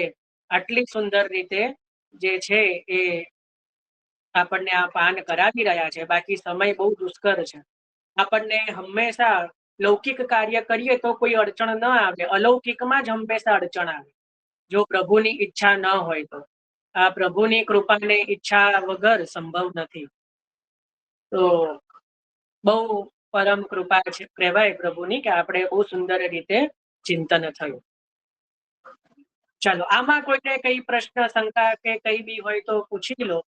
આટલી સુંદર રીતે જે છે એ આપણને આ પાન કરાવી રહ્યા છે. બાકી સમય બહુ દુષ્કર છે. આપણને હંમેશા લૌકિક કાર્ય કરીએ તો કોઈ અડચણ ન આવે, અલૌકિકમાં જ હંમેશા અડચણ આવે જો પ્રભુની ઈચ્છા ન હોય તો. આ પ્રભુની કૃપાને ઈચ્છા વગર સંભવ નથી. તો બહુ પરમ કૃપા છે કહેવાય પ્રભુની કે આપણે બહુ સુંદર રીતે ચિંતન થયું. ચાલો, આમાં કોઈને કઈ પ્રશ્ન શંકા કે કઈ બી હોય તો પૂછી લો.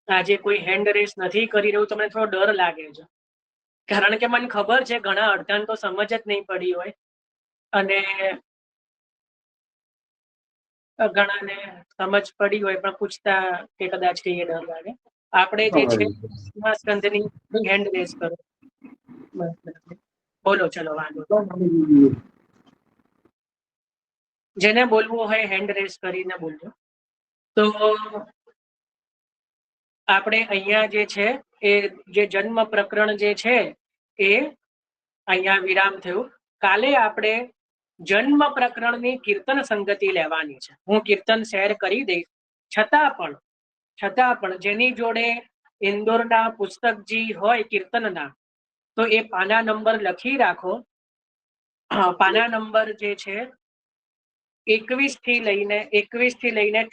આજે કોઈ હેન્ડ રેસ નથી કરી રહ્યું, તમને થોડો ડર લાગે છે, કારણ કે મને ખબર છે ઘણા અડધાને તો સમજ જ નહીં પડી હોય અને ઘણાને સમજ પડી હોય પણ પૂછતા કે કદાચ કે એ ડર લાગે. આપણે જે છે સ્કંદની હેન્ડ રેસ કરો. બોલો, ચલો વાંધો. જેને બોલવું હોય હેન્ડ રેસ કરીને બોલજો. તો આપણે અહીંયા જે છે એ જે જન્મ પ્રકરણ જે છે એ અહીંયા વિરામ થયું. કાલે આપણે જન્મ પ્રકરણની કીર્તન સંગતિ લેવાની છે. હું કીર્તન શેર કરી દઈશ. છતાં પણ જેની જોડે ઇન્દોરના પુસ્તકજી હોય કીર્તનના, તો એ પાના નંબર લખી રાખો. પાના નંબર જે છે 21 થી લઈને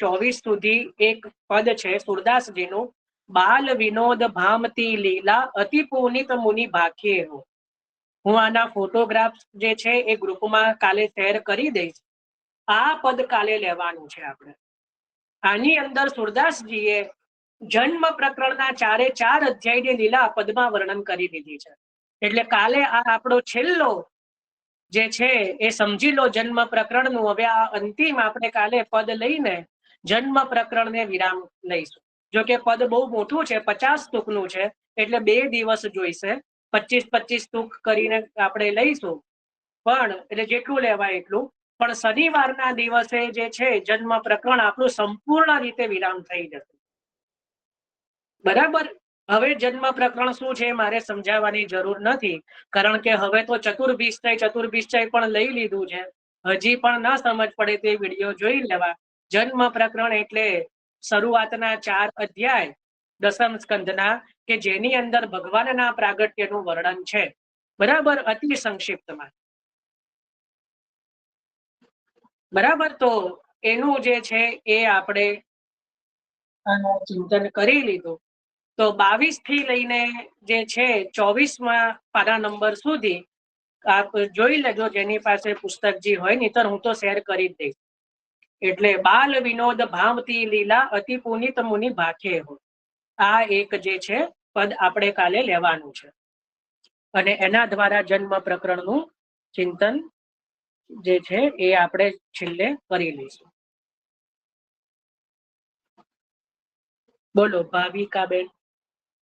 24 સુધી એક પદ છે સુરદાસજીનું, બાલ વિનોદ ભામતી લીલા અતિ પુનિત મુનિ ભાખ્યે હો. હું આના ફોટોગ્રાફ જે છે એ ગ્રુપમાં કાલે શેર કરી દઈશ. આ પદ કાલે લેવાનું છે આપણે. આની અંદર સુરદાસજીએ જન્મ પ્રકરણના 4 અધ્યાયની લીલા પદમાં વર્ણન કરી દીધી છે. એટલે કાલે આ આપણો છેલ્લો જે છે એ સમજી લો જન્મ પ્રકરણનું. હવે આ અંતિમ આપણે કાલે પદ લઈને જન્મ પ્રકરણને વિરામ લઈશું. જો કે પદ બહુ મોટું છે, 50 સ્તુકનું છે, એટલે 2 દિવસ જોઈશે. 25 સ્તુક કરીને આપણે લઈશું, પણ એટલે જેટલું લેવાય એટલું. પણ શનિવારના દિવસે જે છે જન્મ પ્રકરણ આપણું સંપૂર્ણ રીતે વિરામ થઈ જશે. બરાબર. હવે જન્મ પ્રકરણ શું છે મારે સમજાવવાની જરૂર નથી, કારણ કે હવે તો ચતુર્ભિષ્ટય પણ લઈ લીધું છે. હજી પણ ન સમજ પડે તે વિડીયો જોઈ લેવા. જન્મ પ્રકરણ એટલે શરૂઆતના 4 અધ્યાય દસમ સ્કંદના, કે જેની અંદર ભગવાનના પ્રાગટ્યનું વર્ણન છે. બરાબર, અતિ સંક્ષિપ્તમાં. બરાબર. તો એનું જે છે એ આપણે ચિંતન કરી લીધું. તો 22 થી લઈને જે છે 24માં પાના નંબર સુધી આપ જોઈ લેજો, જેની પાસે પુસ્તકજી હોય. નહીતર હું તો શેર કરી જ દઈશ. એટલે બાલ વિનોદ ભામતી લીલા અતિ પુનિત મુનિ ભાખ્યે હો. આ એક જે છે પદ આપણે કાલે લેવાનું છે, અને એના દ્વારા જન્મ પ્રકરણનું ચિંતન જે છે એ આપણે છેલ્લે કરી લઈશું. બોલો ભાવિકાબેન.